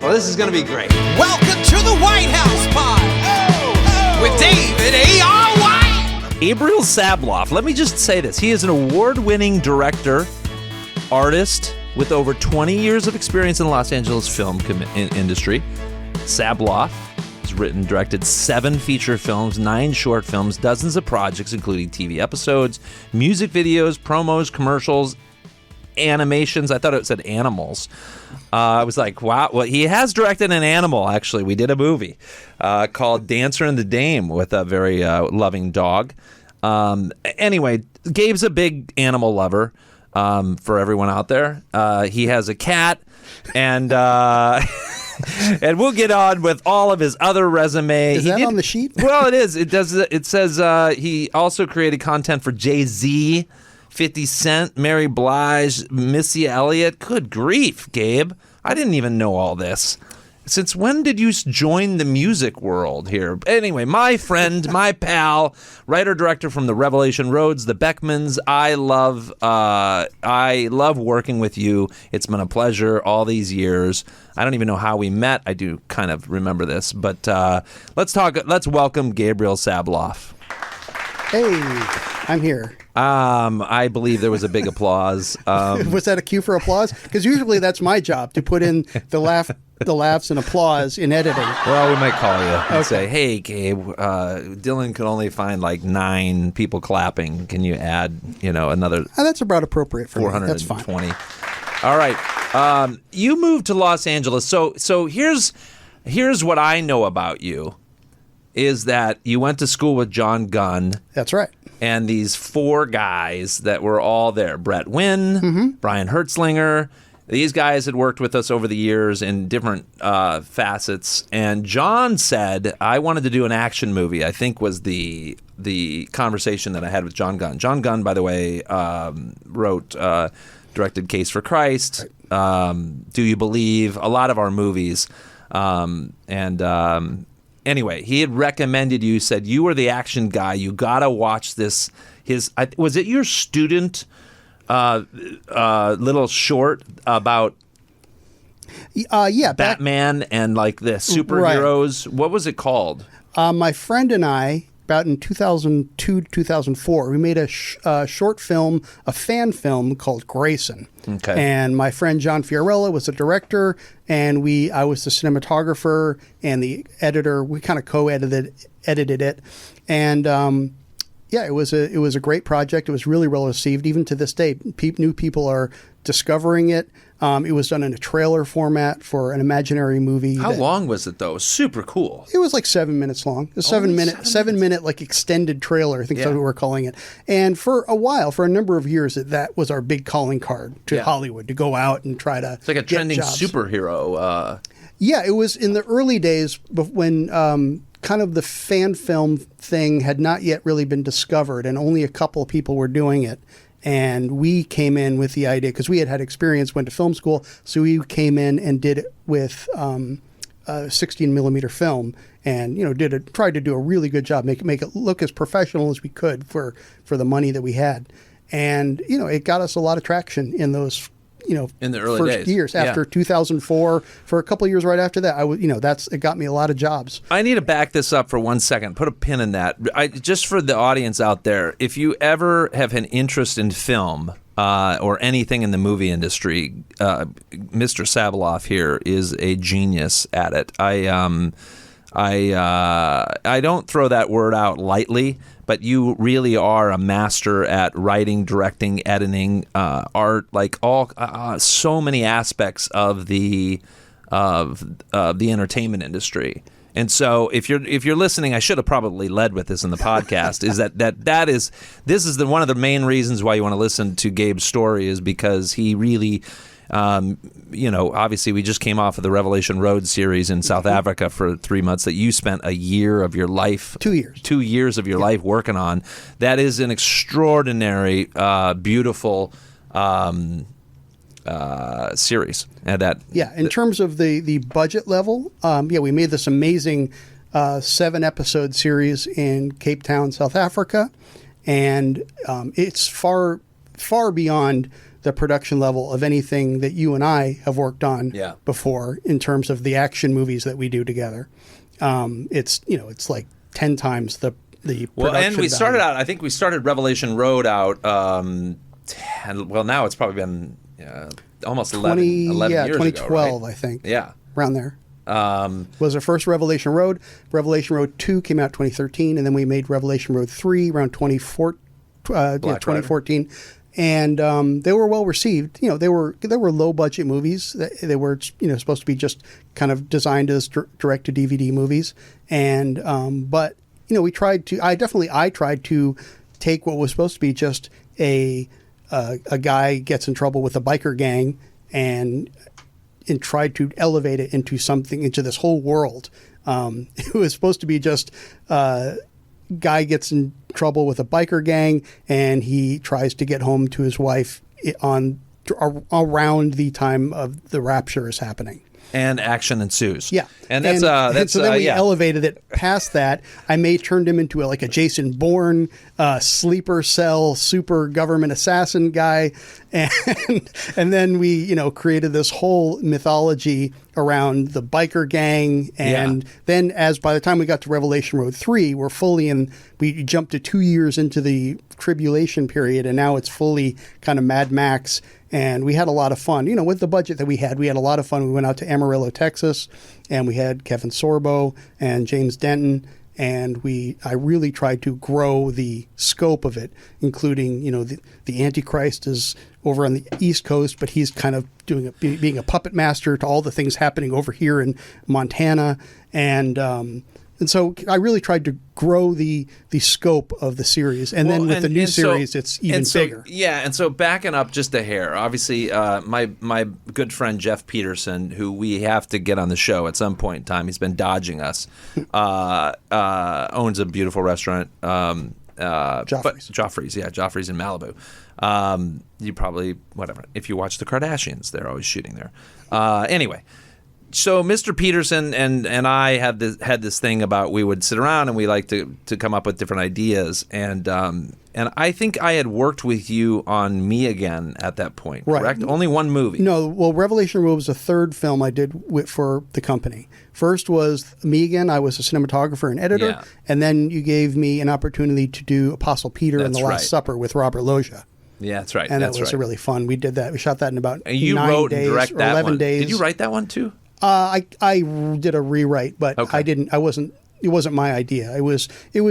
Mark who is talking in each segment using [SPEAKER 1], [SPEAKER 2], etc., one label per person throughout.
[SPEAKER 1] Well, this is going to be great.
[SPEAKER 2] Welcome to the White House Pod with David A.R. White.
[SPEAKER 1] Gabriel Sabloff. Let me just say this. He is an award-winning director, artist with over 20 years of experience in the Los Angeles film industry. Sabloff has written, directed 7 feature films, 9 short films, dozens of projects, including TV episodes, music videos, promos, commercials, animations. I thought it said animals. I was like, wow. Well, he has directed an animal, actually. We did a movie called Dancer and the Dame with a very loving dog. Anyway, Gabe's a big animal lover for everyone out there. He has a cat, and and we'll get on with all of his other resume.
[SPEAKER 3] Is that on the sheet?
[SPEAKER 1] Well, it is. It does. It says he also created content for Jay-Z, 50 Cent, Mary Blige, Missy Elliott. Good grief, Gabe. I didn't even know all this. Since when did you join the music world here? Anyway, my friend, my pal, writer-director from the Revelation Roads, the Beckmans. I love working with you. It's been a pleasure all these years. I don't even know how we met. I do kind of remember this. But let's welcome Gabriel Sabloff.
[SPEAKER 3] Hey, I'm here.
[SPEAKER 1] I believe there was a big applause.
[SPEAKER 3] Was that a cue for applause? Because usually that's my job, to put in the laughs and applause in editing.
[SPEAKER 1] Well, we might call you and say, hey, Gabe, Dylan could only find like 9 people clapping. Can you add, another
[SPEAKER 3] that's about appropriate for
[SPEAKER 1] 420?
[SPEAKER 3] Me. That's fine.
[SPEAKER 1] All right. You moved to Los Angeles. So here's what I know about you, is that you went to school with John Gunn.
[SPEAKER 3] That's right.
[SPEAKER 1] And these 4 guys that were all there, Brett Wynn, Brian Hertzlinger. These guys had worked with us over the years in different facets. And John said, I wanted to do an action movie, I think was the conversation that I had with John Gunn. John Gunn, by the way, directed Case for Christ, Do You Believe, a lot of our movies. Anyway, he had recommended you, said you were the action guy. You got to watch this. Was it your student little short about Batman and like the superheroes? Right. What was it called?
[SPEAKER 3] My friend and I, about in 2002, 2004, we made a short film, a fan film called Grayson. Okay. And my friend John Fiorella was the director, and I was the cinematographer and the editor. We kind of co-edited it, and it was a great project. It was really well received. Even to this day, new people are discovering it. It was done in a trailer format for an imaginary movie.
[SPEAKER 1] How long was it though? It was super cool.
[SPEAKER 3] It was like 7 minutes long. A 7 minute like extended trailer. I think that's what we're calling it. And for a while, for a number of years, that was our big calling card to Hollywood, to go out and try to.
[SPEAKER 1] It's like a trending superhero.
[SPEAKER 3] Yeah, it was in the early days when kind of the fan film thing had not yet really been discovered, and only a couple of people were doing it. And we came in with the idea, because we had experience, went to film school, so we came in and did it with a 16 millimeter film, and tried to do a really good job, make it look as professional as we could for the money that we had, and it got us a lot of traction in those
[SPEAKER 1] in the early
[SPEAKER 3] first years after 2004. For a couple of years right after that, it got me a lot of jobs.
[SPEAKER 1] I need to back this up for 1 second. Put a pin in that. Just for the audience out there, if you ever have an interest in film or anything in the movie industry, Mr. Sabloff here is a genius at it. I don't throw that word out lightly, but you really are a master at writing, directing, editing, art, like all so many aspects of the entertainment industry. And so if you're listening, I should have probably led with this in the podcast, is this is one of the main reasons why you want to listen to Gabe's story, is because he really obviously we just came off of the Revelation Roads series in South Africa for 3 months that you spent a year of your life,
[SPEAKER 3] 2 years,
[SPEAKER 1] 2 years of your life working on. That is an extraordinary, beautiful series.
[SPEAKER 3] In terms of the budget level, we made this amazing 7-episode series in Cape Town, South Africa, and it's far beyond the production level of anything that you and I have worked on before in terms of the action movies that we do together. It's like 10 times the production
[SPEAKER 1] and we
[SPEAKER 3] value.
[SPEAKER 1] started out. I think we started Revelation Road out. Now it's probably been almost 11 years
[SPEAKER 3] 2012,
[SPEAKER 1] ago, right?
[SPEAKER 3] I think.
[SPEAKER 1] Yeah,
[SPEAKER 3] around there. Was our first Revelation Road. Revelation Road 2 came out 2013, and then we made Revelation Road 3 around 2014. And they were well received. They were low budget movies. They were supposed to be just kind of designed as direct to DVD movies. And but we tried to. I tried to take what was supposed to be just a guy gets in trouble with a biker gang and tried to elevate it into this whole world. It was supposed to be just guy gets in trouble with a biker gang and he tries to get home to his wife around the time of the rapture is happening.
[SPEAKER 1] And action ensues.
[SPEAKER 3] Yeah,
[SPEAKER 1] and
[SPEAKER 3] so then we elevated it past that. I turned him into a Jason Bourne sleeper cell super government assassin guy, and then we created this whole mythology around the biker gang, and then by the time we got to Revelation Road 3, we're fully in. We jumped to 2 years into the tribulation period, and now it's fully kind of Mad Max. And we had a lot of fun. With the budget that we had a lot of fun. We went out to Amarillo, Texas, and we had Kevin Sorbo and James Denton, and I really tried to grow the scope of it, including, the Antichrist is over on the East Coast, but he's kind of being a puppet master to all the things happening over here in Montana, and so I really tried to grow the scope of the series. And then with the new series, it's even bigger.
[SPEAKER 1] Yeah, and so backing up just a hair, obviously my good friend Jeff Peterson, who we have to get on the show at some point in time, he's been dodging us, owns a beautiful restaurant. Joffrey's in Malibu. You probably, whatever. If you watch the Kardashians, they're always shooting there. Anyway. So Mr. Peterson and I had this thing about we would sit around and we like to come up with different ideas, and I think I had worked with you on Me Again at that point, correct? Only one movie.
[SPEAKER 3] No, well, Revelation Road was the third film I did for the company. First was Me Again. I was a cinematographer and editor, and then you gave me an opportunity to do Apostle Peter and the Last Supper with Robert Loggia.
[SPEAKER 1] Yeah, that's right.
[SPEAKER 3] And that was really fun. We did that. We shot that in about 9
[SPEAKER 1] wrote
[SPEAKER 3] days
[SPEAKER 1] and direct
[SPEAKER 3] or
[SPEAKER 1] that
[SPEAKER 3] 11
[SPEAKER 1] one.
[SPEAKER 3] days.
[SPEAKER 1] Did you write that one too?
[SPEAKER 3] I did a rewrite, but I didn't. It wasn't my idea. It was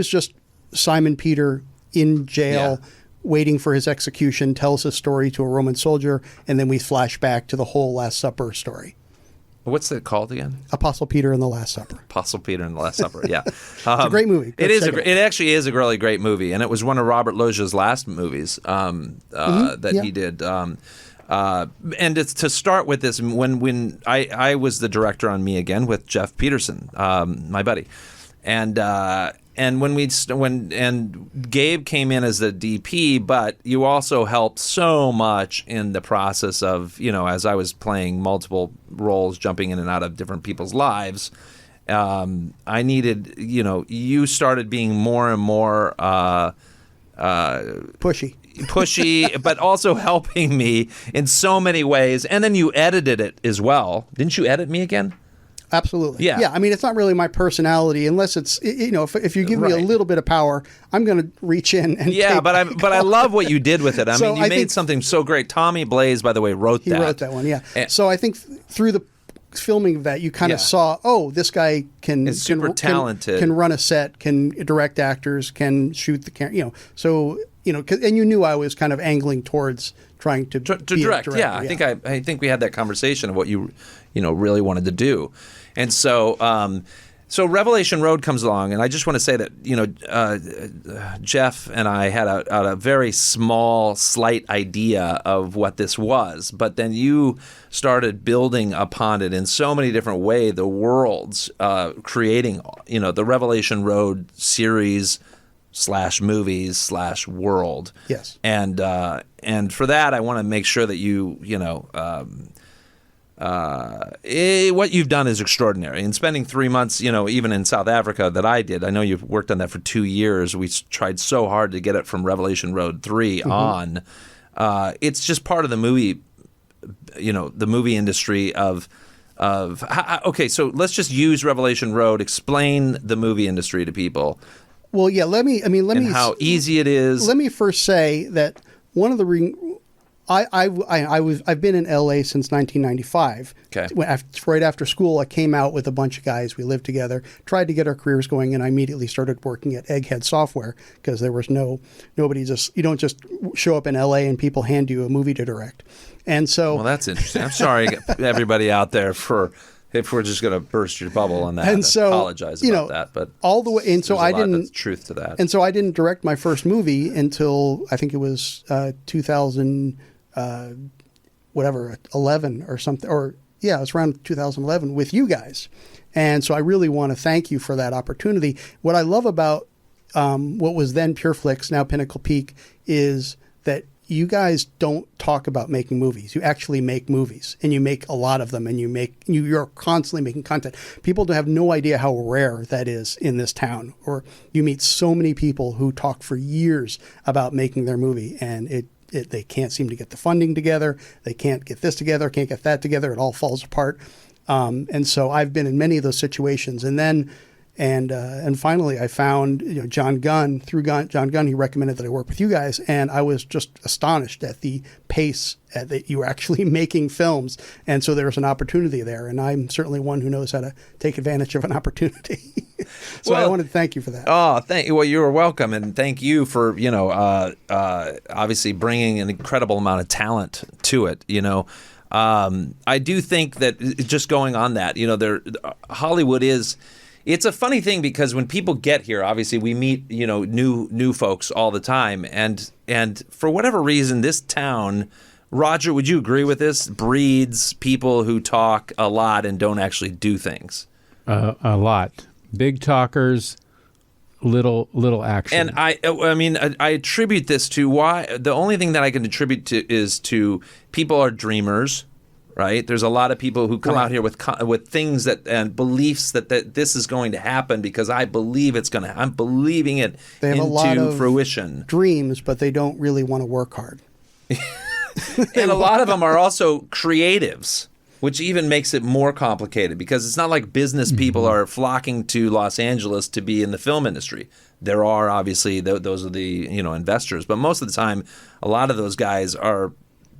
[SPEAKER 3] just Simon Peter in jail, waiting for his execution, tells his story to a Roman soldier, and then we flash back to the whole Last Supper story.
[SPEAKER 1] What's it called again?
[SPEAKER 3] Apostle Peter and the Last Supper.
[SPEAKER 1] Apostle Peter and the Last Supper. Yeah,
[SPEAKER 3] it's a great movie.
[SPEAKER 1] It actually is a really great movie, and it was one of Robert Loggia's last movies he did. And it's to start with this, when I was the director on Me Again with Jeff Peterson, my buddy, and when Gabe came in as the DP, but you also helped so much in the process of, as I was playing multiple roles, jumping in and out of different people's lives. I needed, you started being more and more pushy, but also helping me in so many ways. And then you edited it as well. Didn't you edit Me Again?
[SPEAKER 3] Absolutely.
[SPEAKER 1] Yeah.
[SPEAKER 3] I mean, it's not really my personality unless it's, if you give me a little bit of power, I'm going to reach in and
[SPEAKER 1] but I love what you did with it. I mean, you made something so great. Tommy Blaze, by the way, wrote that.
[SPEAKER 3] He wrote that one, yeah. So I think through the filming of that, you kind of saw, this guy is super talented, can run a set, can direct actors, can shoot the camera, so, and you knew I was kind of angling towards trying to direct.
[SPEAKER 1] Yeah, I think we had that conversation of what you really wanted to do. And so so Revelation Road comes along, and I just want to say that Jeff and I had a very small, slight idea of what this was, but then you started building upon it in so many different ways. The worlds, creating the Revelation Road series / movies / world.
[SPEAKER 3] Yes.
[SPEAKER 1] And for that, I want to make sure that what you've done is extraordinary. And spending 3 months, even in South Africa that I did, I know you've worked on that for 2 years. We tried so hard to get it from Revelation Road 3 on. It's just part of the movie, the movie industry okay, so let's just use Revelation Road. Explain the movie industry to people.
[SPEAKER 3] Well, yeah. Let me
[SPEAKER 1] how easy it is.
[SPEAKER 3] Let me first say that one of the I've been in LA since 1995.
[SPEAKER 1] Okay.
[SPEAKER 3] Right after school, I came out with a bunch of guys. We lived together, tried to get our careers going, and I immediately started working at Egghead Software because there was nobody. You don't just show up in LA and people hand you a movie to direct. And so,
[SPEAKER 1] well, that's interesting. I'm sorry, everybody out there, if we're just going to burst your bubble on that.
[SPEAKER 3] And so,
[SPEAKER 1] apologize about that, but
[SPEAKER 3] all the way. And so I didn't.
[SPEAKER 1] Of truth to that.
[SPEAKER 3] And so I didn't direct my first movie until I think it was 2000. 11 or something, or yeah, it was around 2011 with you guys. And so I really want to thank you for that opportunity. What I love about what was then PureFlix, now Pinnacle Peak, is that you guys don't talk about making movies. You actually make movies, and you make a lot of them, and you're constantly making content. People have no idea how rare that is in this town, or you meet so many people who talk for years about making their movie, and they can't seem to get the funding together. They can't get this together, can't get that together. It all falls apart. And so I've been in many of those situations. And then, and finally I found, John Gunn. Through John Gunn, he recommended that I work with you guys. And I was just astonished at the pace that you were actually making films. And so there was an opportunity there. And I'm certainly one who knows how to take advantage of an opportunity. So I wanted to thank you for that.
[SPEAKER 1] Oh, well, you're welcome, and thank you for obviously bringing an incredible amount of talent to it. I do think that just going on that, Hollywood is. It's a funny thing because when people get here, obviously we meet new folks all the time, and for whatever reason, this town. Roger, would you agree with this? Breeds people who talk a lot and don't actually do things.
[SPEAKER 4] A lot. Big talkers, little action.
[SPEAKER 1] And I attribute this to why. The only thing that I can attribute to is to people are dreamers, right? There's a lot of people who come out here with things and beliefs that this is going to happen because I believe it's going to. I'm believing it
[SPEAKER 3] they have
[SPEAKER 1] into
[SPEAKER 3] a lot of
[SPEAKER 1] fruition.
[SPEAKER 3] Dreams, but they don't really want to work hard.
[SPEAKER 1] And a lot of them are also creatives, which even makes it more complicated because it's not like business people are flocking to Los Angeles to be in the film industry. There are obviously those are the investors, but most of the time, a lot of those guys are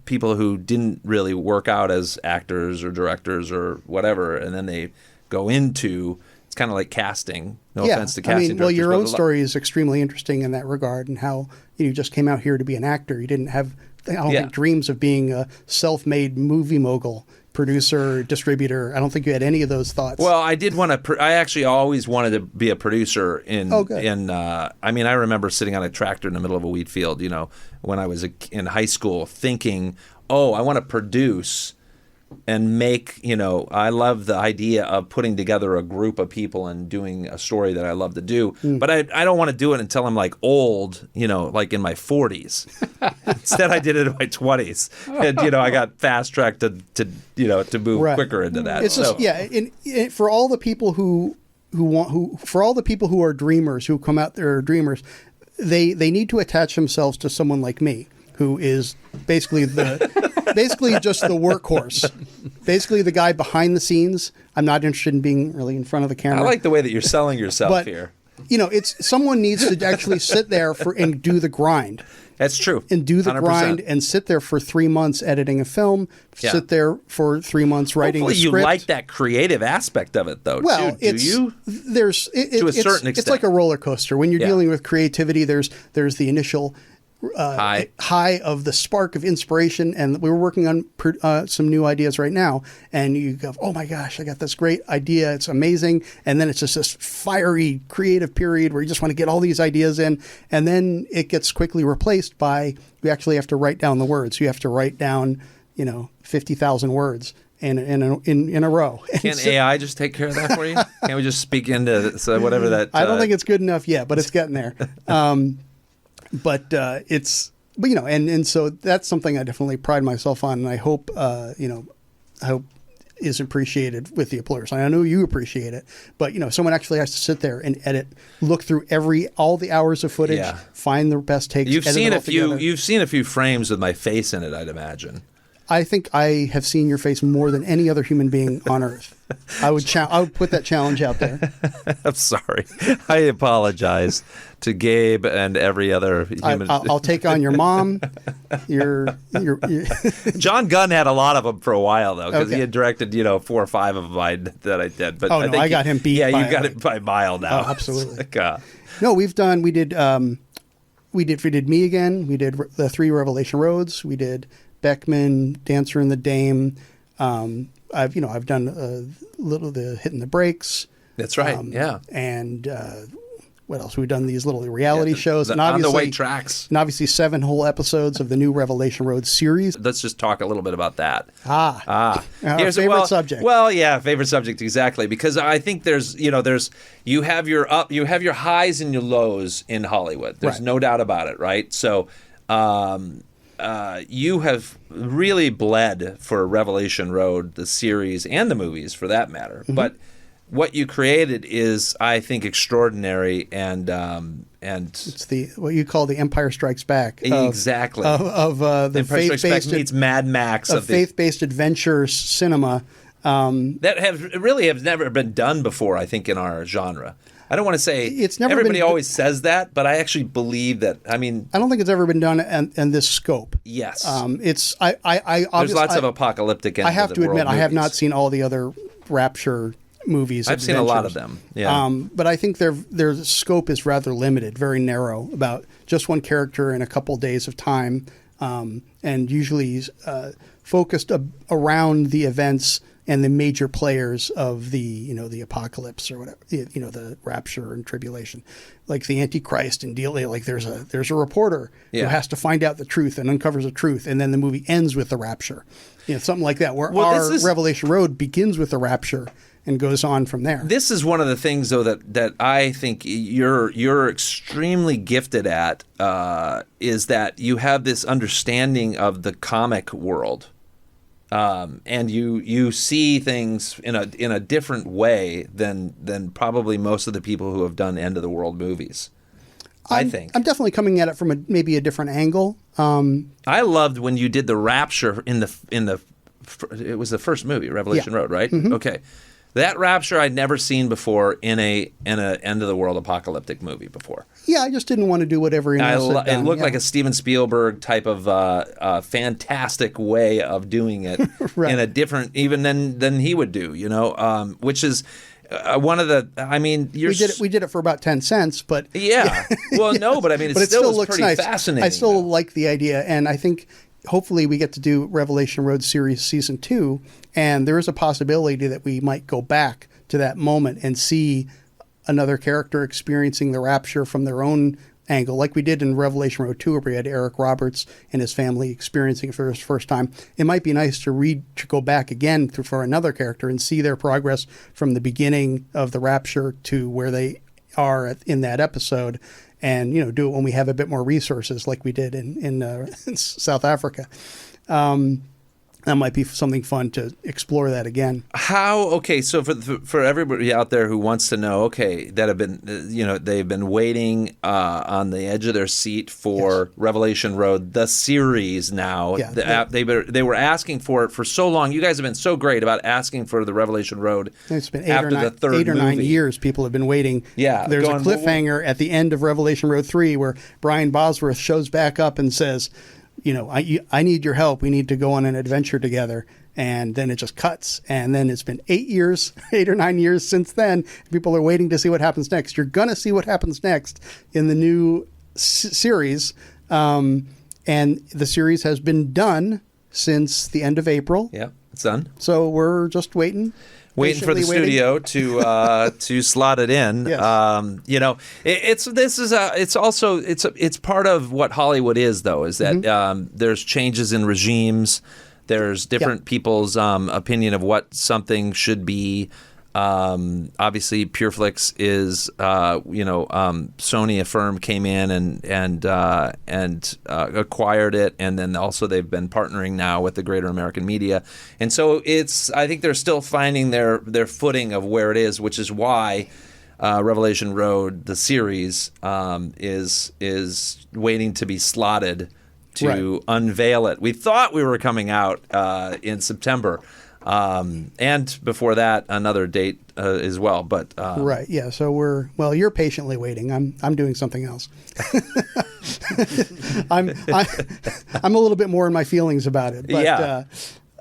[SPEAKER 1] people who didn't really work out as actors or directors or whatever, and then they go into. It's kind of like casting. No offense to casting directors.
[SPEAKER 3] Your own story is extremely interesting in that regard, and how you just came out here to be an actor. You didn't have. I don't think dreams of being a self-made movie mogul, producer, distributor. I don't think you had any of those thoughts.
[SPEAKER 1] Well, I did want to. I actually always wanted to be a producer. I remember sitting on a tractor in the middle of a wheat field. When I was in high school, thinking, "Oh, I want to produce and make." I love the idea of putting together a group of people and doing a story that I love to do. But I don't want to do it until I'm like old, like in my 40s. Instead, I did it in my 20s, and I got fast tracked to move quicker into that.
[SPEAKER 3] It's just for all the people who are dreamers who come out there are dreamers, they need to attach themselves to someone like me, who is basically just the workhorse, basically the guy behind the scenes. I'm not interested in being really in front of the camera.
[SPEAKER 1] I like the way that you're selling yourself here.
[SPEAKER 3] It's someone needs to actually sit there and do the grind.
[SPEAKER 1] That's true.
[SPEAKER 3] And do the
[SPEAKER 1] 100%.
[SPEAKER 3] grind and sit there for 3 months editing a film, sit there for 3 months writing a script.
[SPEAKER 1] Hopefully you like that creative aspect of it, though,
[SPEAKER 3] well,
[SPEAKER 1] too. Do you?
[SPEAKER 3] To a certain extent. It's like a roller coaster. When you're dealing with creativity, there's the initial high of the spark of inspiration, and we were working on some new ideas right now, and you go, oh my gosh, I got this great idea, it's amazing, and then it's just this fiery creative period where you just want to get all these ideas in, and then it gets quickly replaced by you actually have to write down the words. You have to write down 50,000 words in a row.
[SPEAKER 1] Can't AI just take care of that for you? Can't we just speak into whatever that?
[SPEAKER 3] I don't think it's good enough yet, but it's getting there. And so that's something I definitely pride myself on, and I hope is appreciated with the employers. I know you appreciate it, but someone actually has to sit there and edit, look through all the hours of footage, find the best takes.
[SPEAKER 1] You've seen a few. You've seen a few frames with my face in it, I'd imagine.
[SPEAKER 3] I think I have seen your face more than any other human being on earth. I would put that challenge out there.
[SPEAKER 1] I'm sorry. I apologize to Gabe and every other human.
[SPEAKER 3] I'll take on your mom. Your
[SPEAKER 1] John Gunn had a lot of them for a while though, because he had directed 4 or 5 of mine that I did. But
[SPEAKER 3] I got him beat.
[SPEAKER 1] Yeah, you got it by a mile now.
[SPEAKER 3] Oh, absolutely.
[SPEAKER 1] No,
[SPEAKER 3] we did Me Again. We did the 3 Revelation Roads. We did Beckman, Dancer and the Dame. I've done little the Hitting the Brakes.
[SPEAKER 1] That's right.
[SPEAKER 3] And what else? We've done these little reality shows, and
[SPEAKER 1] obviously on the way tracks,
[SPEAKER 3] and obviously 7 whole episodes of the new Revelation Road series.
[SPEAKER 1] Let's just talk a little bit about that.
[SPEAKER 3] Our favorite subject.
[SPEAKER 1] Well, yeah, favorite subject exactly, because I think you have your highs and your lows in Hollywood. There's no doubt about it, right? So. You have really bled for Revelation Road, the series, and the movies for that matter. Mm-hmm. But what you created is, I think, extraordinary, and
[SPEAKER 3] it's what you call the Empire Strikes Back.
[SPEAKER 1] Exactly.
[SPEAKER 3] Of the
[SPEAKER 1] Empire Strikes Back meets Mad Max
[SPEAKER 3] of faith-based adventure cinema.
[SPEAKER 1] That have never been done before, I think, in our genre. I don't want to say
[SPEAKER 3] it's never
[SPEAKER 1] everybody always says that, but I actually believe that. I mean,
[SPEAKER 3] I don't think it's ever been done in this scope.
[SPEAKER 1] Yes,
[SPEAKER 3] there's
[SPEAKER 1] lots of apocalyptic.
[SPEAKER 3] I have to admit, I have not seen all the other Rapture movies.
[SPEAKER 1] I've seen a lot of them. Yeah,
[SPEAKER 3] but I think their scope is rather limited, very narrow, about just one character in a couple days of time, and usually focused around the events and the major players of the apocalypse or whatever, the rapture and tribulation, like the Antichrist and like there's a reporter who has to find out the truth and uncovers the truth, and then the movie ends with the rapture, something like that. Where Revelation Road begins with the rapture and goes on from there. This
[SPEAKER 1] is one of the things, though, that I think you're extremely gifted at, is that you have this understanding of the comic world. And you see things in a different way than probably most of the people who have done end of the world movies. I think
[SPEAKER 3] I'm definitely coming at it from maybe a different angle.
[SPEAKER 1] I loved when you did the rapture in the it was the first movie, Revelation Road, right? Mm-hmm. Okay. That rapture I'd never seen before in a end of the world apocalyptic movie before.
[SPEAKER 3] Yeah, I just didn't want to do what everyone else had done.
[SPEAKER 1] It looked like a Steven Spielberg type of fantastic way of doing it in a different even than he would do, which is one of the. I mean,
[SPEAKER 3] we did it for about 10 cents, but
[SPEAKER 1] well, no, but I mean, it still looks pretty nice. Fascinating.
[SPEAKER 3] I still like the idea, and I think. Hopefully we get to do Revelation Road series season 2, and there is a possibility that we might go back to that moment and see another character experiencing the rapture from their own angle, like we did in Revelation Road 2, where we had Eric Roberts and his family experiencing it for his first time. It might be nice to go back again for another character and see their progress from the beginning of the rapture to where they are in that episode. And do it when we have a bit more resources, like we did in South Africa. That might be something fun to explore that again.
[SPEAKER 1] So for everybody out there who wants to know, that have been they've been waiting on the edge of their seat for Revelation Road, the series now. Yeah, they were asking for it for so long. You guys have been so great about asking for the Revelation Road.
[SPEAKER 3] It's been 8 or 9 years. People have been waiting.
[SPEAKER 1] Yeah,
[SPEAKER 3] there's a cliffhanger at the end of Revelation Road 3 where Brian Bosworth shows back up and says, I need your help. We need to go on an adventure together. And then it just cuts. And then it's been 8 or 9 years since then. People are waiting to see what happens next. You're going to see what happens next in the new series. And the series has been done since the end of April.
[SPEAKER 1] Yeah, it's done.
[SPEAKER 3] So we're just waiting
[SPEAKER 1] for the studio to slot it in.
[SPEAKER 3] Yes.
[SPEAKER 1] It's part of what Hollywood is, though, is that there's changes in regimes, there's different people's opinion of what something should be. Obviously, PureFlix is, Sony, a firm, came in and acquired it, and then also they've been partnering now with the Greater American Media, and so I think they're still finding their footing of where it is, which is why Revelation Road, the series, is waiting to be slotted to unveil it. We thought we were coming out in September. And before that, another date as well. But
[SPEAKER 3] right, yeah. So you're patiently waiting. I'm doing something else. I'm a little bit more in my feelings about it. But,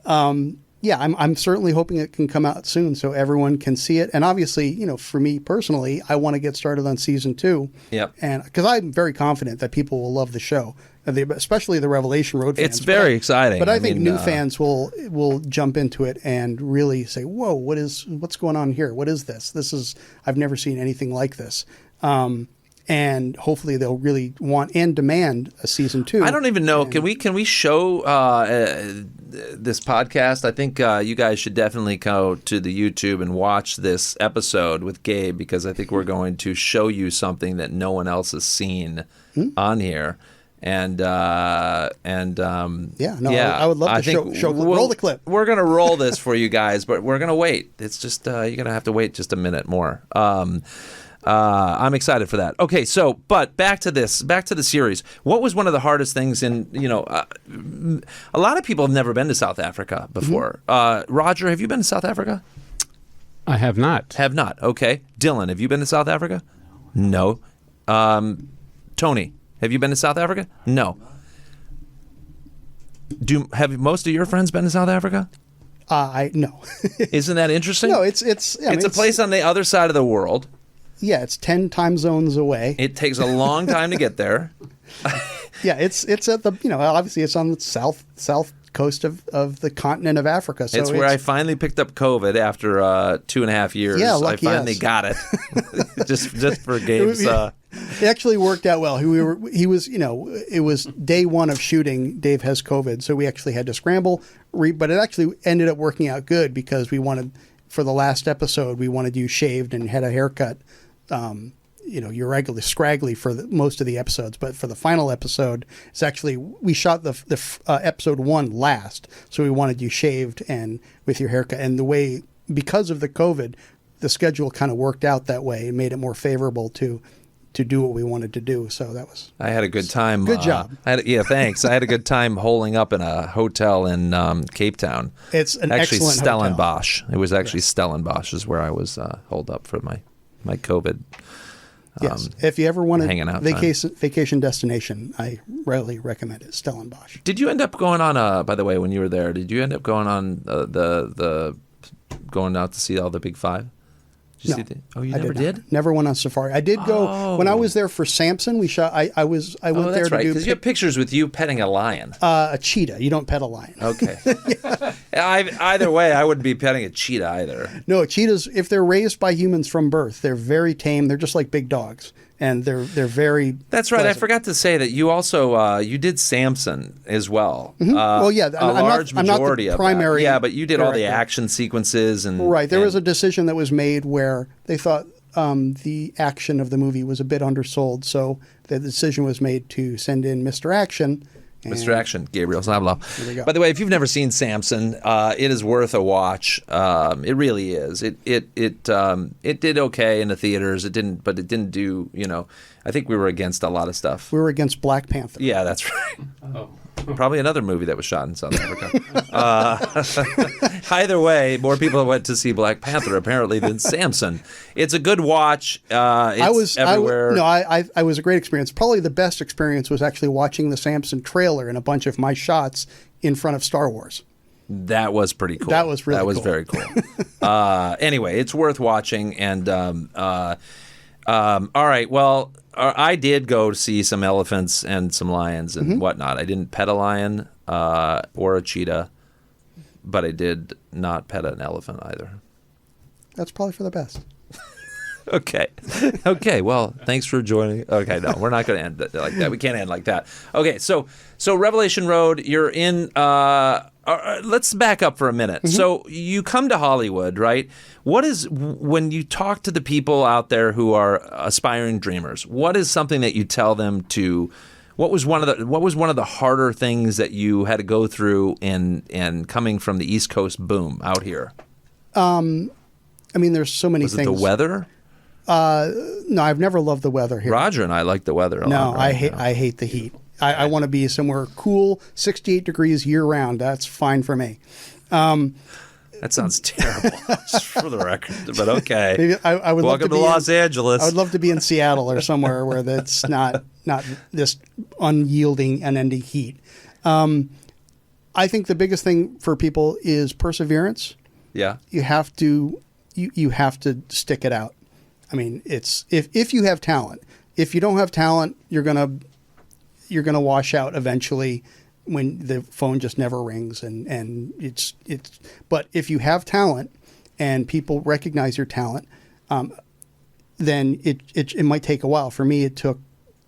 [SPEAKER 3] I'm certainly hoping it can come out soon so everyone can see it. And obviously, for me personally, I want to get started on season 2.
[SPEAKER 1] Yep.
[SPEAKER 3] And because I'm very confident that people will love the show. Especially the Revelation Road fans.
[SPEAKER 1] It's very exciting.
[SPEAKER 3] But I think new fans will jump into it and really say, "Whoa, what's going on here? What is this? I've never seen anything like this." And hopefully they'll really want and demand a season 2.
[SPEAKER 1] I don't even know. Can we show this podcast? I think you guys should definitely go to the YouTube and watch this episode with Gabe, because I think we're going to show you something that no one else has seen on here. I would love to show roll the clip. We're going to roll this for you guys, but we're going to wait. It's just you're going to have to wait just a minute more. I'm excited for that. Okay, but back to the series. What was one of the hardest things a lot of people have never been to South Africa before. Roger, have you been to South Africa?
[SPEAKER 4] I have not.
[SPEAKER 1] Have not. Okay. Dylan, have you been to South Africa? No. Tony, have you been to South Africa? No. Have most of your friends been to South Africa?
[SPEAKER 3] No.
[SPEAKER 1] Isn't that interesting?
[SPEAKER 3] No, it's
[SPEAKER 1] a place on the other side of the world.
[SPEAKER 3] Yeah, it's 10 time zones away.
[SPEAKER 1] It takes a long time to get there.
[SPEAKER 3] Yeah, it's at the obviously it's on the south coast of the continent of Africa. So
[SPEAKER 1] it's where I finally picked up COVID after 2.5 years.
[SPEAKER 3] Yeah,
[SPEAKER 1] I finally got it. just for Gabe's.
[SPEAKER 3] It actually worked out well. He was it was day 1 of shooting. Dave has COVID, so we actually had to scramble. But it actually ended up working out good because we wanted, for the last episode, we wanted you shaved and had a haircut. You're regularly scraggly for most of the episodes, but for the final episode, it's actually, we shot the episode 1 last, so we wanted you shaved and with your haircut. And because of the COVID, the schedule kind of worked out that way. It made it more favorable to do what we wanted to do. So I
[SPEAKER 1] had a good time.
[SPEAKER 3] Good job.
[SPEAKER 1] Thanks. I had a good time holing up in a hotel in Cape Town.
[SPEAKER 3] It's an excellent
[SPEAKER 1] Stellenbosch.
[SPEAKER 3] hotel.
[SPEAKER 1] It was actually Stellenbosch is where I was holed up for my COVID.
[SPEAKER 3] Yes. If you ever want
[SPEAKER 1] a
[SPEAKER 3] vacation destination, I really recommend it. Stellenbosch.
[SPEAKER 1] Did you end up going on by the way, when you were there, did you end up going on going out to see all the Big Five?
[SPEAKER 3] No,
[SPEAKER 1] you never did?
[SPEAKER 3] Never went on safari. I did go when I was there for Samson. We shot. I went there
[SPEAKER 1] that's
[SPEAKER 3] to
[SPEAKER 1] right,
[SPEAKER 3] do.
[SPEAKER 1] Because you have pictures with you petting a lion.
[SPEAKER 3] A cheetah. You don't pet a lion.
[SPEAKER 1] Okay. Either way, I wouldn't be petting a cheetah either.
[SPEAKER 3] No, cheetahs, if they're raised by humans from birth, they're very tame. They're just like big dogs. And they're very.
[SPEAKER 1] That's right.
[SPEAKER 3] pleasant.
[SPEAKER 1] I forgot to say that you also you did Samson as well.
[SPEAKER 3] Mm-hmm. Well, yeah,
[SPEAKER 1] a large majority
[SPEAKER 3] of the primary.
[SPEAKER 1] Yeah, but you did all the action sequences and.
[SPEAKER 3] Right. There was a decision that was made where they thought the action of the movie was a bit undersold, so the decision was made to send in Mr. Action.
[SPEAKER 1] Mr. Action, Gabriel Sabloff.
[SPEAKER 3] There we go.
[SPEAKER 1] By the way, if you've never seen Samson, it is worth a watch. It really is. It did okay in the theaters. It didn't do. I think we were against a lot of stuff.
[SPEAKER 3] We were against Black Panther.
[SPEAKER 1] Yeah, that's right. Oh. Probably another movie that was shot in South Africa. Either way, more people went to see Black Panther apparently than Samson. It's a good watch. It's everywhere.
[SPEAKER 3] I was a great experience. Probably the best experience was actually watching the Samson trailer and a bunch of my shots in front of Star Wars.
[SPEAKER 1] That was pretty cool.
[SPEAKER 3] That was cool.
[SPEAKER 1] Very cool. Anyway, it's worth watching. And all right, well. I did go see some elephants and some lions and whatnot. I didn't pet a lion or a cheetah, but I did not pet an elephant either.
[SPEAKER 3] That's probably for the best.
[SPEAKER 1] Okay. Well, thanks for joining. Okay, no, we're not going to end like that. We can't end like that. Okay, so Revelation Road, you're in let's back up for a minute.
[SPEAKER 3] Mm-hmm.
[SPEAKER 1] So you come to Hollywood, right? When you talk to the people out there who are aspiring dreamers, what is something that you tell them to? What was one of the harder things that you had to go through in coming from the East Coast boom out here?
[SPEAKER 3] I mean, there's so many
[SPEAKER 1] Was
[SPEAKER 3] things.
[SPEAKER 1] it the weather?
[SPEAKER 3] No, I've never loved the weather here.
[SPEAKER 1] Roger and I like the weather a
[SPEAKER 3] No,
[SPEAKER 1] lot. Right?
[SPEAKER 3] I hate the heat. I want to be somewhere cool, 68 degrees year round. That's fine for me.
[SPEAKER 1] That sounds terrible, just for the record. But okay.
[SPEAKER 3] Maybe I would love
[SPEAKER 1] Welcome
[SPEAKER 3] to
[SPEAKER 1] to
[SPEAKER 3] be
[SPEAKER 1] Los Angeles.
[SPEAKER 3] I would love to be in Seattle or somewhere where that's not this unyielding, unending heat. I think the biggest thing for people is perseverance.
[SPEAKER 1] Yeah.
[SPEAKER 3] You have to stick it out. I mean, it's if you have talent. If you don't have talent, you're gonna wash out eventually when the phone just never rings and it's but if you have talent and people recognize your talent, then it might take a while. For me, it took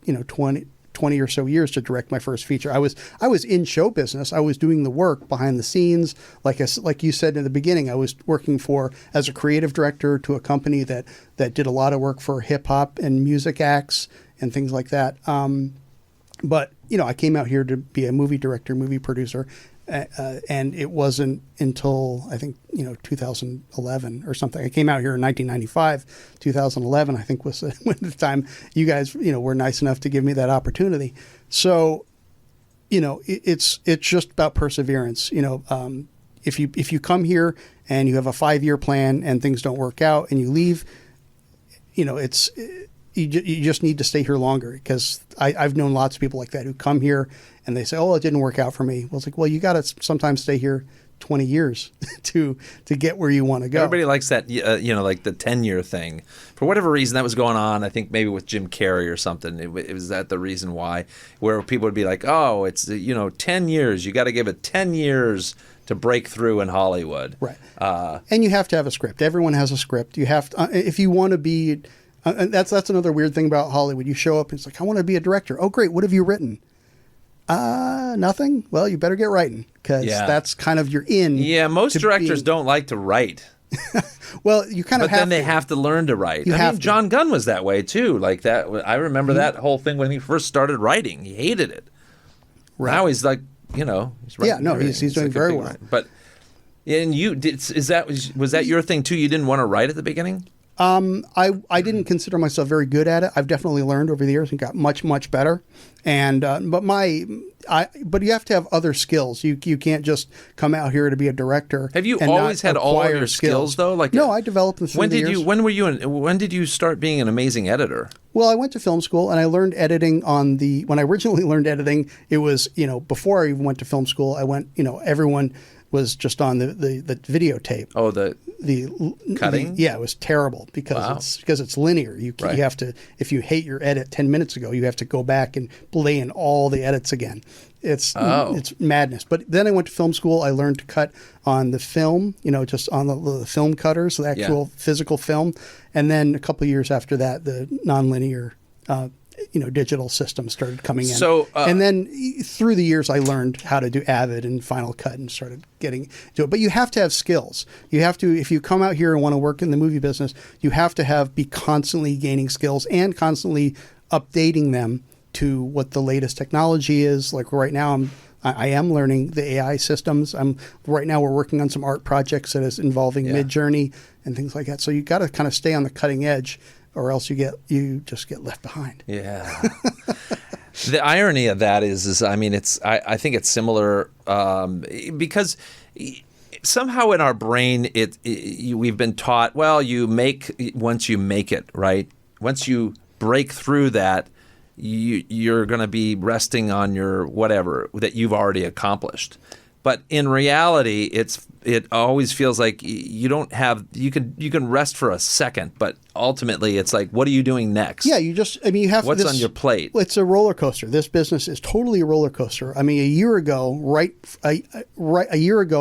[SPEAKER 3] 20 or so years to direct my first feature. I was in show business. I was doing the work behind the scenes. Like you said in the beginning, I was working as a creative director to a company that did a lot of work for hip hop and music acts and things like that. But I came out here to be a movie director, movie producer, and it wasn't until I think 2011 or something. I came out here in 1995. 2011, I think, was when the time you guys were nice enough to give me that opportunity. So, it's just about perseverance. If you come here and you have a 5-year plan and things don't work out and you leave, you just need to stay here longer, because I've known lots of people like that who come here and they say, "Oh, it didn't work out for me." Well, it's like, well, you got to sometimes stay here 20 years to get where you want to go.
[SPEAKER 1] Everybody likes that, like the 10-year thing. For whatever reason that was going on, I think maybe with Jim Carrey or something. It was that the reason why, where people would be like, "Oh, it's 10 years. You got to give it 10 years to break through in Hollywood."
[SPEAKER 3] Right. And you have to have a script. Everyone has a script. You have to, if you want to be. And that's another weird thing about Hollywood. You show up and it's like, "I want to be a director." "Oh, great. What have you written?" Nothing. Well, you better get writing, because that's kind of your in.
[SPEAKER 1] Yeah, most directors don't like to write.
[SPEAKER 3] Well, you kind of
[SPEAKER 1] But then they have to learn to write. John Gunn was that way too. Like that. I remember that whole thing when he first started writing. He hated it. Right. Now he's like, he's writing.
[SPEAKER 3] Yeah, no, he's doing very well.
[SPEAKER 1] But and was that your thing too? You didn't want to write at the beginning?
[SPEAKER 3] I didn't consider myself very good at it. I've definitely learned over the years and got much, much better. And but you have to have other skills. You can't just come out here to be a director.
[SPEAKER 1] Have you always had all of your skills though?
[SPEAKER 3] No, I developed them through the years.
[SPEAKER 1] When did you start being an amazing editor?
[SPEAKER 3] Well, I went to film school and I learned editing when I originally learned editing, it was, before I even went to film school, I went, everyone was just on the videotape.
[SPEAKER 1] Oh, the cutting?
[SPEAKER 3] It was terrible because it's linear. You have to, if you hate your edit 10 minutes ago, you have to go back and lay in all the edits again. It's madness. But then I went to film school. I learned to cut on the film, just on the film cutters, the actual physical film. And then a couple of years after that, the nonlinear digital systems started coming in.
[SPEAKER 1] So,
[SPEAKER 3] and then through the years, I learned how to do Avid and Final Cut and started getting to it. But you have to have skills. You have to, if you come out here and want to work in the movie business, you have to be constantly gaining skills and constantly updating them to what the latest technology is. Like right now, I am learning the AI systems. Right now we're working on some art projects that is involving Midjourney and things like that. So you got to kind of stay on the cutting edge, or else you just get left behind. Yeah.
[SPEAKER 1] The irony of that is I mean, I think it's similar because somehow in our brain we've been taught, well, once you make it, right? Once you break through that, you're going to be resting on your whatever that you've already accomplished. But in reality, it always feels like you can rest for a second, but ultimately it's like, what are you doing next?
[SPEAKER 3] Yeah, you have
[SPEAKER 1] what's on your plate?
[SPEAKER 3] It's a roller coaster. This business is totally a roller coaster. I mean, a year ago,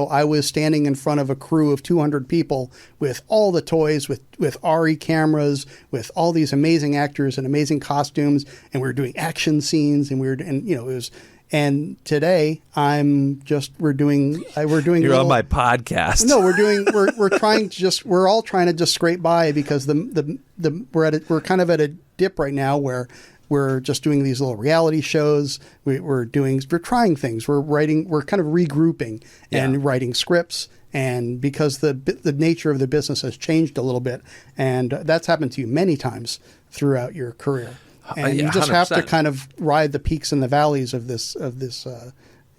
[SPEAKER 3] I was standing in front of a crew of 200 people with all the toys, with RE cameras, with all these amazing actors and amazing costumes, and we were doing action scenes, and it And today we're doing.
[SPEAKER 1] You're on my podcast.
[SPEAKER 3] No, we're all trying to just scrape by because we're kind of at a dip right now where we're just doing these little reality shows. We're trying things. We're kind of regrouping and writing scripts. And because the nature of the business has changed a little bit, and that's happened to you many times throughout your career. And you just
[SPEAKER 1] 100%.
[SPEAKER 3] have to kind of ride the peaks and the valleys of this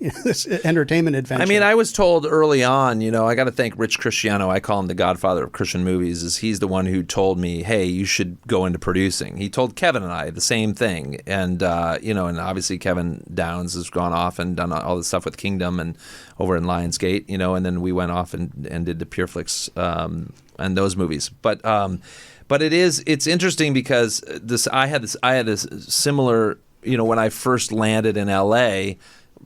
[SPEAKER 3] this entertainment adventure.
[SPEAKER 1] I mean, I was told early on, I got to thank Rich Cristiano. I call him the godfather of Christian movies. He's the one who told me, hey, you should go into producing. He told Kevin and I the same thing. And, and obviously Kevin Downs has gone off and done all this stuff with Kingdom and over in Lionsgate, and then we went off and did the Pureflix and those movies. But it's interesting because I had this similar, when I first landed in LA.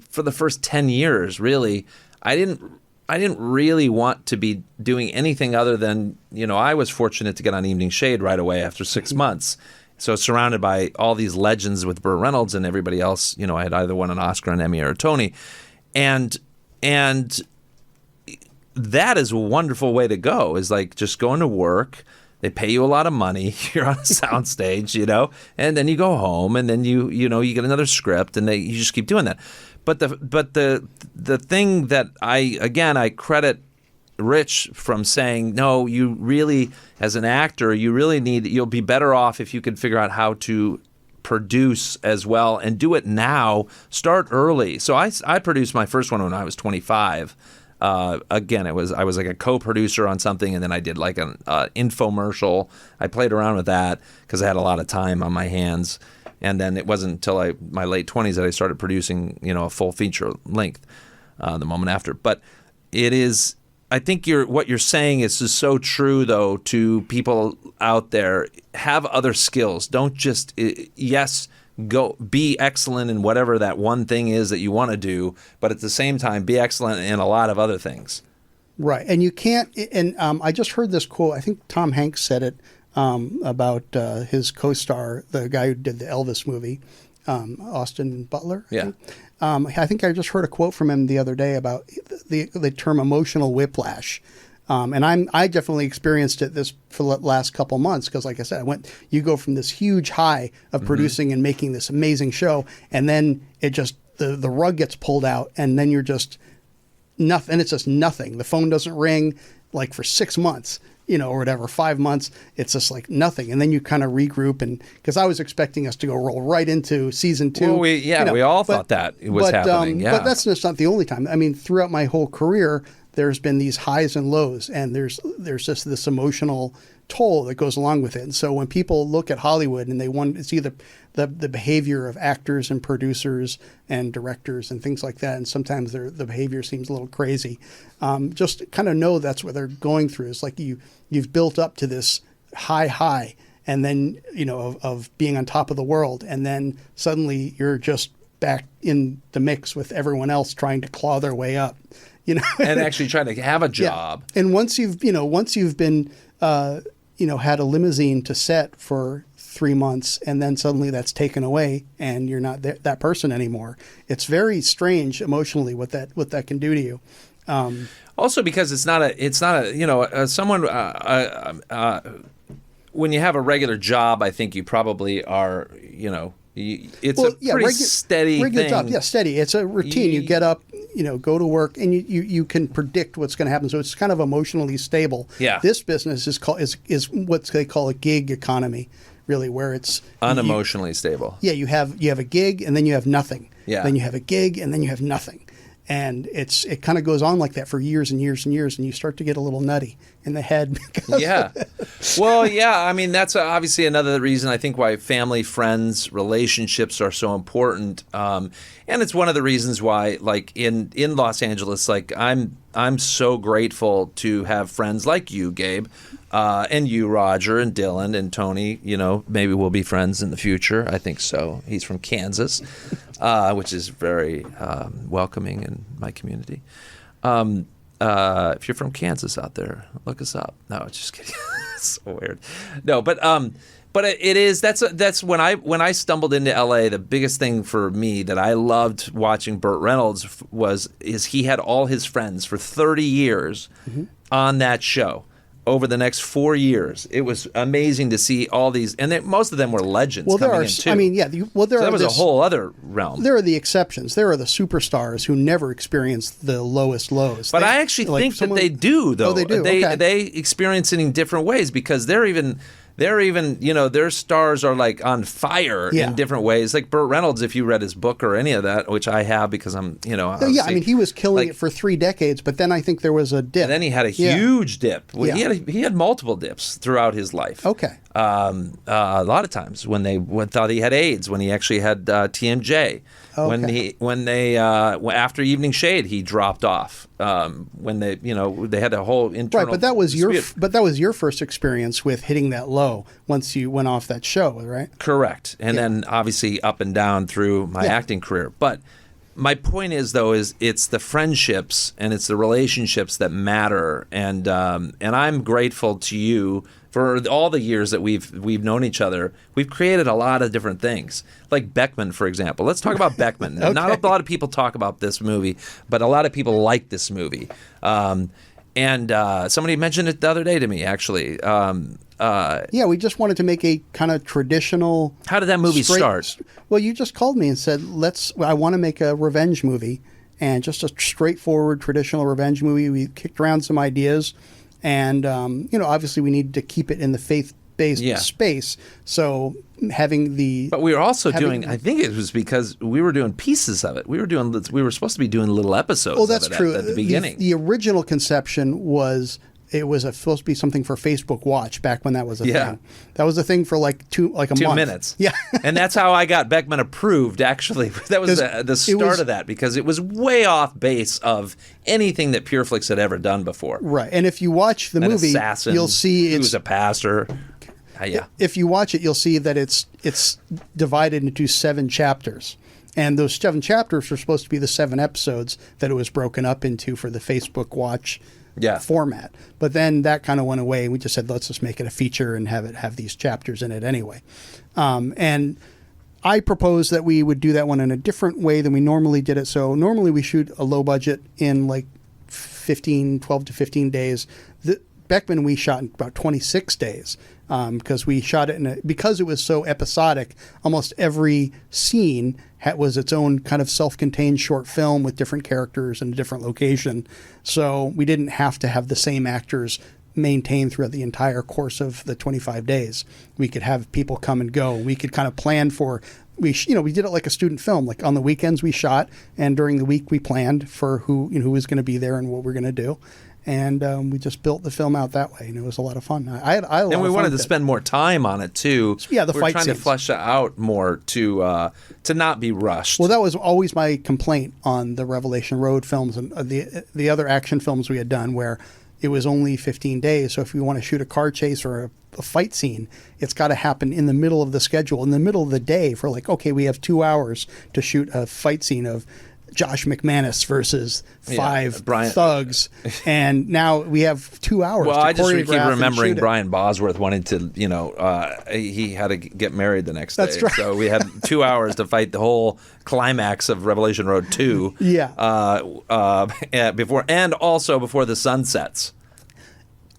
[SPEAKER 1] For the first 10 years, really, I didn't really want to be doing anything other than, I was fortunate to get on Evening Shade right away after 6 months. So surrounded by all these legends with Burt Reynolds and everybody else, I had either won an Oscar, an Emmy, or a Tony. And that is a wonderful way to go, is like just going to work. They pay you a lot of money. You're on a soundstage, and then you go home, and then you get another script, and you just keep doing that. But the thing that I credit Rich from saying, no, you really, as an actor, you'll be better off if you can figure out how to produce as well and do it now. Start early. So I produced my first one when I was 25. Again, I was like a co-producer on something, and then I did like an infomercial. I played around with that because I had a lot of time on my hands. And then it wasn't until my late 20s that I started producing, a full feature length the moment after. But it is, I think what you're saying is just so true, though, to people out there. Have other skills. Don't just, go be excellent in whatever that one thing is that you want to do, but at the same time, be excellent in a lot of other things.
[SPEAKER 3] Right. And you can't, and I just heard this quote, I think Tom Hanks said it, about his co-star, the guy who did the Elvis movie, Austin Butler. I think I just heard a quote from him the other day about the term emotional whiplash. And I definitely experienced it for the last couple months because, like I said, you go from this huge high of producing and making this amazing show, and then it just the rug gets pulled out, and then you're just nothing. And it's just nothing. The phone doesn't ring like for 6 months. Or whatever, 5 months, it's just like nothing. And then you kind of regroup, and because I was expecting us to roll right into season 2.
[SPEAKER 1] Well, we all thought that it was happening.
[SPEAKER 3] But that's just not the only time. I mean, throughout my whole career, there's been these highs and lows, and there's just this emotional toll that goes along with it. And so when people look at Hollywood and they want to see the behavior of actors and producers and directors and things like that, and sometimes the behavior seems a little crazy, just kind of know that's what they're going through. It's like you've built up to this high, and then, of being on top of the world, and then suddenly you're just back in the mix with everyone else trying to claw their way up. And
[SPEAKER 1] actually trying to have a job.
[SPEAKER 3] Yeah. And once you've been had a limousine to set for 3 months, and then suddenly that's taken away and you're not that person anymore. It's very strange emotionally what that can do to you.
[SPEAKER 1] Also because it's not someone when you have a regular job, I think you probably are, it's a pretty steady
[SPEAKER 3] regular
[SPEAKER 1] thing.
[SPEAKER 3] Job. Yeah, steady. It's a routine. You get up, go to work, and you can predict what's going to happen. So it's kind of emotionally stable.
[SPEAKER 1] Yeah.
[SPEAKER 3] This business is what they call a gig economy, really, where it's
[SPEAKER 1] unemotionally stable.
[SPEAKER 3] Yeah, you have a gig and then you have nothing.
[SPEAKER 1] Yeah.
[SPEAKER 3] Then you have a gig and then you have nothing. And it kind of goes on like that for years and years and years, and you start to get a little nutty in the head.
[SPEAKER 1] Yeah. Well, yeah. I mean, that's obviously another reason I think why family, friends, relationships are so important. And it's one of the reasons why, like in Los Angeles, like I'm so grateful to have friends like you, Gabe, and you, Roger, and Dylan, and Tony. Maybe we'll be friends in the future. I think so. He's from Kansas, which is very welcoming in my community. If you're from Kansas out there, look us up. No, just kidding. It's so weird. No, but But it is that's when I stumbled into LA. The biggest thing for me that I loved watching Burt Reynolds is he had all his friends for 30 years on that show. Over the next 4 years, it was amazing to see all these, and most of them were legends.
[SPEAKER 3] Well,
[SPEAKER 1] coming in too.
[SPEAKER 3] I mean, yeah. Well, there
[SPEAKER 1] so
[SPEAKER 3] are
[SPEAKER 1] that was a whole other realm.
[SPEAKER 3] There are the exceptions. There are the superstars who never experienced the lowest lows.
[SPEAKER 1] But I actually think that they do, though.
[SPEAKER 3] Oh, they do.
[SPEAKER 1] They experience it in different ways because they're even their stars are like on fire in different ways. Like Burt Reynolds, if you read his book or any of that, which I have because I'm
[SPEAKER 3] I mean, he was killing it for 3 decades, but then I think there was a dip.
[SPEAKER 1] And then he had a huge dip. Well, he had multiple dips throughout his life.
[SPEAKER 3] Okay.
[SPEAKER 1] A lot of times when they thought he had AIDS, when he actually had TMJ, after Evening Shade he dropped off. When they had a whole internal
[SPEAKER 3] but that was
[SPEAKER 1] dispute.
[SPEAKER 3] your first experience with hitting that low once you went off that show, right?
[SPEAKER 1] Correct. And then obviously up and down through my acting career. But my point is it's the friendships and it's the relationships that matter. And I'm grateful to you for all the years that we've known each other. We've created a lot of different things, like Beckman, for example. Let's talk about Beckman.
[SPEAKER 3] Okay.
[SPEAKER 1] Not a lot of people talk about this movie, but a lot of people like this movie. And somebody mentioned it the other day to me, actually.
[SPEAKER 3] We just wanted to make a kind of traditional.
[SPEAKER 1] How did that movie start?
[SPEAKER 3] Well, you just called me and said, I want to make a revenge movie, and just a straightforward traditional revenge movie. We kicked around some ideas, and obviously we needed to keep it in the faith-based space. So having the.
[SPEAKER 1] But we were also doing. I think it was because we were doing pieces of it. We were supposed to be doing little episodes.
[SPEAKER 3] Oh, that's
[SPEAKER 1] of it
[SPEAKER 3] true.
[SPEAKER 1] At the beginning.
[SPEAKER 3] The original conception was. It was supposed to be something for Facebook Watch back when that was a thing. That was a thing for like a month.
[SPEAKER 1] 2 minutes.
[SPEAKER 3] Yeah.
[SPEAKER 1] And that's how I got Beckman approved, actually. That was the start of that because it was way off base of anything that PureFlix had ever done before.
[SPEAKER 3] Right. And if you watch the movie,
[SPEAKER 1] assassin,
[SPEAKER 3] you'll see
[SPEAKER 1] who's a pastor.
[SPEAKER 3] If you watch it, you'll see that it's divided into 7 chapters. And those 7 chapters are supposed to be the 7 episodes that it was broken up into for the Facebook Watch format. But then that kind of went away. We just said, let's just make it a feature and have these chapters in it anyway. And I proposed that we would do that one in a different way than we normally did it. So normally we shoot a low budget in like 12 to 15 days. Beckman we shot in about 26 days because we shot it because it was so episodic. Almost every scene was its own kind of self-contained short film with different characters in a different location. So we didn't have to have the same actors maintained throughout the entire course of the 25 days. We could have people come and go. We could kind of plan for. We did it like a student film. Like on the weekends we shot, and during the week we planned for who was going to be there and what we're going to do. And we just built the film out that way, and it was a lot of fun.
[SPEAKER 1] And we wanted to spend more time on it too.
[SPEAKER 3] Yeah, the
[SPEAKER 1] we
[SPEAKER 3] fight
[SPEAKER 1] were trying
[SPEAKER 3] scenes.
[SPEAKER 1] to flesh it out more to not be rushed.
[SPEAKER 3] Well, that was always my complaint on the Revelation Road films and the other action films we had done, where it was only 15 days. So if you want to shoot a car chase or a fight scene, it's got to happen in the middle of the schedule, in the middle of the day. For like, okay, we have 2 hours to shoot a fight scene of Josh McManus versus 5 thugs, and now we have 2 hours.
[SPEAKER 1] Well,
[SPEAKER 3] to
[SPEAKER 1] I just keep
[SPEAKER 3] choreograph
[SPEAKER 1] remembering
[SPEAKER 3] and shoot
[SPEAKER 1] Brian Bosworth wanting to, he had to get married the next day.
[SPEAKER 3] That's right.
[SPEAKER 1] So we had 2 hours to fight the whole climax of Revelation Road 2. Before the sun sets.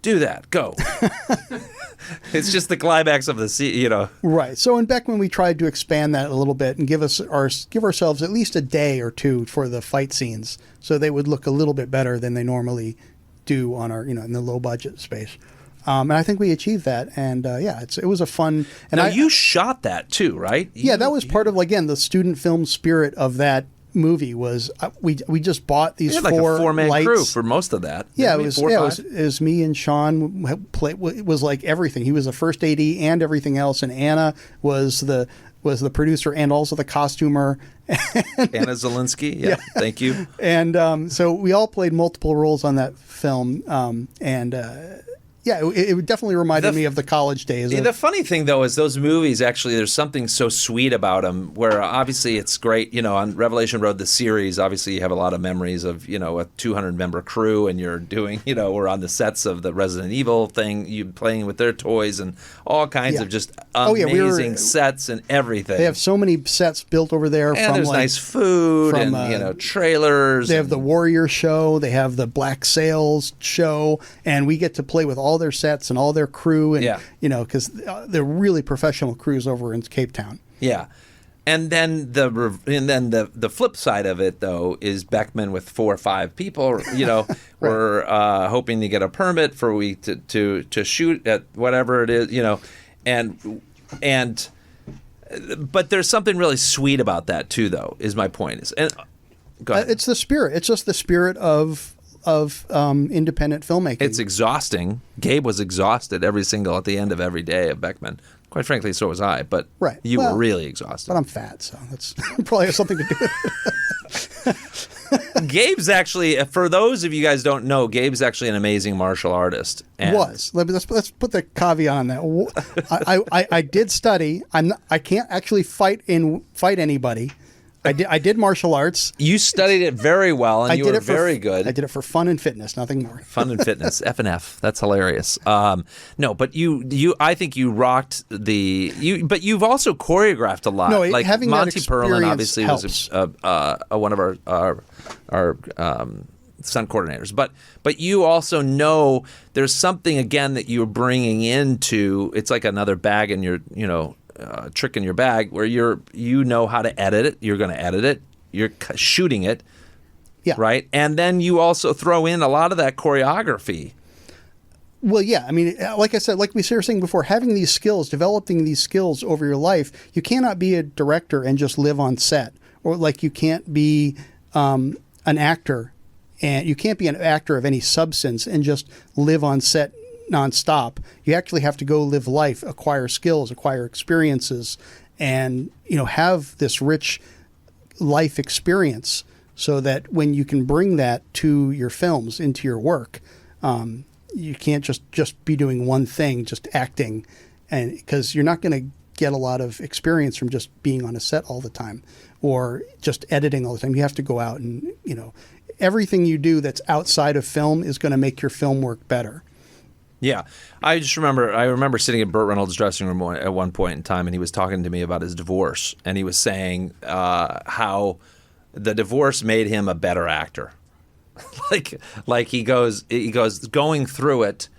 [SPEAKER 1] Do that. Go. It's just the climax of the
[SPEAKER 3] Right. So in Beckman, we tried to expand that a little bit and give ourselves at least a day or two for the fight scenes, so they would look a little bit better than they normally do on our in the low budget space. And I think we achieved that. And it was a fun. And
[SPEAKER 1] now you shot that too, right?
[SPEAKER 3] That was part of the student film spirit of that movie. Was we just bought these 4
[SPEAKER 1] like a 4-man
[SPEAKER 3] lights.
[SPEAKER 1] crew for most of that.
[SPEAKER 3] Yeah, it was me and Sean. It was like everything. He was the first AD and everything else, and Anna was the producer and also the costumer.
[SPEAKER 1] Anna Zielinski. Yeah, thank you.
[SPEAKER 3] And so we all played multiple roles on that film. Yeah, it definitely reminded me of the college days.
[SPEAKER 1] The funny thing, though, is those movies, actually, there's something so sweet about them where obviously it's great. On Revelation Road, the series, obviously you have a lot of memories of, a 200-member crew and you're doing, we're on the sets of the Resident Evil thing, you playing with their toys and all kinds of just amazing sets and everything.
[SPEAKER 3] They have so many sets built over there.
[SPEAKER 1] And there's nice food and, trailers.
[SPEAKER 3] They have the Warrior show. They have the Black Sails show. And we get to play with all their sets and all their crew, and because they're really professional crews over in Cape Town.
[SPEAKER 1] Yeah, and then the flip side of it though is Beckman with 4 or 5 people. Right. We're hoping to get a permit for a week to shoot at whatever it is. But there's something really sweet about that too, though. Is my point go ahead.
[SPEAKER 3] It's the spirit. It's just the spirit of independent filmmaking.
[SPEAKER 1] It's exhausting. Gabe was exhausted at the end of every day of Beckman. Quite frankly, so was I. But you were really exhausted.
[SPEAKER 3] But I'm fat, so that's probably has something to do with it.
[SPEAKER 1] Gabe's actually, for those of you guys don't know, Gabe's actually an amazing martial artist.
[SPEAKER 3] Let's put the caveat on that. I did study. I can't actually fight anybody. I did martial arts.
[SPEAKER 1] You studied it very well, and you were very good.
[SPEAKER 3] I did it for fun and fitness, nothing more.
[SPEAKER 1] Fun and fitness, F&F. That's hilarious. No, but I think you rocked but you've also choreographed a lot.
[SPEAKER 3] No,
[SPEAKER 1] like
[SPEAKER 3] having
[SPEAKER 1] Monty
[SPEAKER 3] that
[SPEAKER 1] Perlin obviously
[SPEAKER 3] helps.
[SPEAKER 1] was one of our stunt coordinators. But you also know there's something again that you're bringing into. It's like another bag in your trick in your bag where you know how to edit it. You're going to edit it. You're shooting it.
[SPEAKER 3] Yeah.
[SPEAKER 1] Right. And then you also throw in a lot of that choreography.
[SPEAKER 3] Well, yeah. I mean, like I said, like we were saying before, having these skills, developing these skills over your life, you cannot be a director and just live on set, or like you can't be an actor, and you can't be an actor of any substance and just live on set nonstop. You actually have to go live life, acquire skills, acquire experiences, and have this rich life experience, so that when you can bring that to your films, into your work, you can't just be doing one thing, just acting, and because you're not going to get a lot of experience from just being on a set all the time or just editing all the time. You have to go out and everything you do that's outside of film is going to make your film work better.
[SPEAKER 1] Yeah, I remember sitting in Burt Reynolds' dressing room at one point in time, and he was talking to me about his divorce, and he was saying how the divorce made him a better actor. like he goes going through it.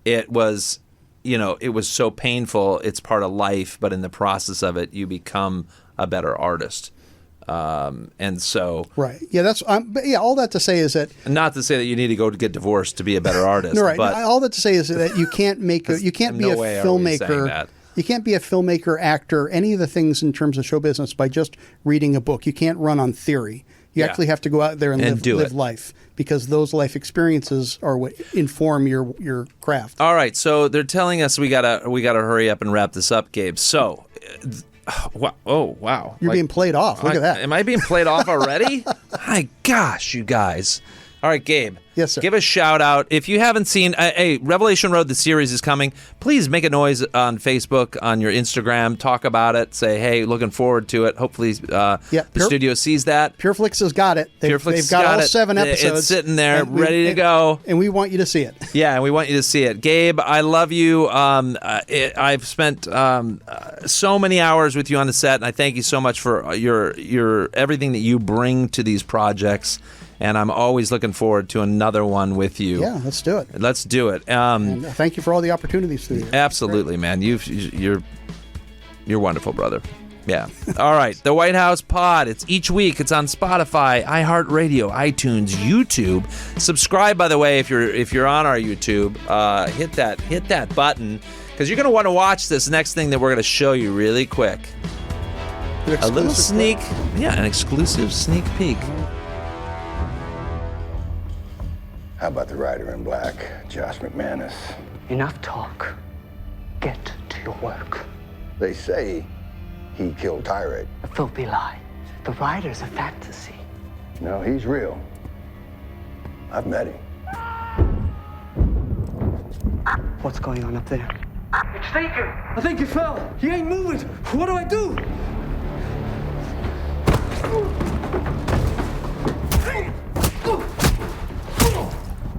[SPEAKER 1] It was it was so painful. It's part of life, but in the process of it, you become a better artist. And so
[SPEAKER 3] right, yeah, that's but yeah, all that to say is that,
[SPEAKER 1] not to say that you need to go to get divorced to be a better artist.
[SPEAKER 3] No, right.
[SPEAKER 1] But
[SPEAKER 3] all that to say is that you can't be a filmmaker. You can't be a filmmaker, actor, any of the things in terms of show business by just reading a book. You can't run on theory. You actually have to go out there and live life, because those life experiences are what inform your craft.
[SPEAKER 1] All right, so they're telling us we gotta hurry up and wrap this up, Gabe. So. Oh, wow.
[SPEAKER 3] You're being played off. Look at that.
[SPEAKER 1] Am I being played off already? My gosh, you guys. All right, Gabe.
[SPEAKER 3] Yes, sir.
[SPEAKER 1] Give a shout out. If you haven't seen, Revelation Road, the series is coming. Please make a noise on Facebook, on your Instagram. Talk about it. Say, hey, looking forward to it. Hopefully the studio sees that.
[SPEAKER 3] PureFlix has got it. They've got all 7 episodes.
[SPEAKER 1] It's sitting there, ready to go.
[SPEAKER 3] And we want you to see it.
[SPEAKER 1] Yeah, and we want you to see it. Gabe, I love you. I've spent so many hours with you on the set, and I thank you so much for your everything that you bring to these projects. And I'm always looking forward to another one with you.
[SPEAKER 3] Yeah, let's do it.
[SPEAKER 1] Let's do it.
[SPEAKER 3] And thank you for all the opportunities through you.
[SPEAKER 1] Absolutely, man. You're wonderful, brother. Yeah. All right. The White House Pod. It's each week. It's on Spotify, iHeartRadio, iTunes, YouTube. Subscribe, by the way, if you're on our YouTube. Hit that button, because you're going to want to watch this next thing that we're going to show you really quick. A little sneak, an exclusive sneak peek.
[SPEAKER 5] How about the rider in black, Josh McManus?
[SPEAKER 6] Enough talk. Get to your work.
[SPEAKER 5] They say he killed Tyrate.
[SPEAKER 6] A filthy lie. The rider's a fantasy.
[SPEAKER 5] No, he's real. I've met him.
[SPEAKER 6] What's going on up there?
[SPEAKER 7] It's vacant. I think he fell. He ain't moving. What do I do?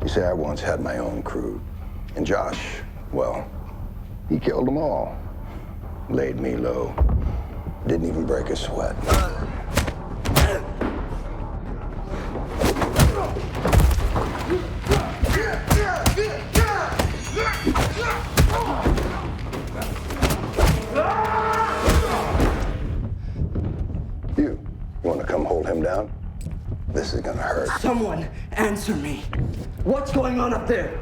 [SPEAKER 5] You see, I once had my own crew. And Josh, well, he killed them all. Laid me low. Didn't even break a sweat. You want to come hold him down? This is gonna hurt.
[SPEAKER 7] Someone answer me. What's going on up there?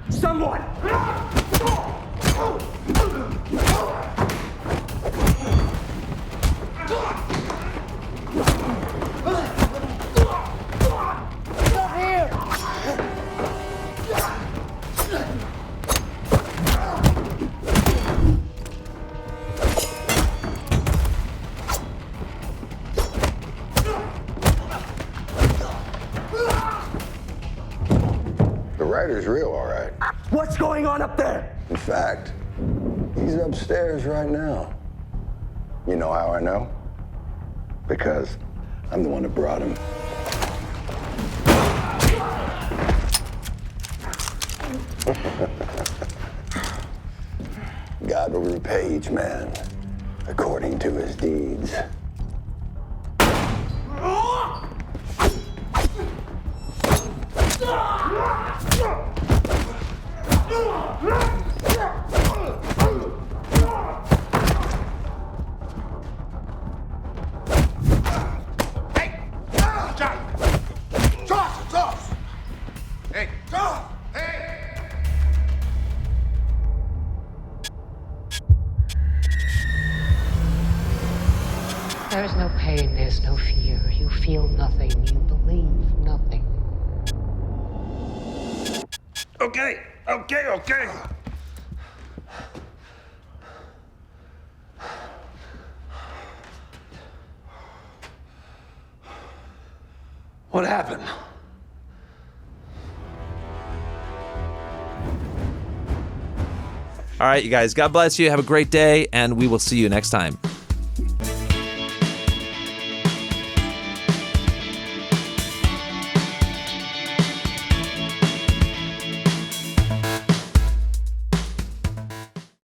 [SPEAKER 7] Someone!
[SPEAKER 5] The writer's real, all right.
[SPEAKER 7] What's going on up there?
[SPEAKER 5] In fact, he's upstairs right now. You know how I know? Because I'm the one that brought him. God will repay each man according to his deeds.
[SPEAKER 8] There's no pain, there's no fear. You feel nothing, you believe nothing.
[SPEAKER 9] Okay.
[SPEAKER 2] What happened?
[SPEAKER 1] All right, you guys. God bless you. Have a great day, and we will see you next time.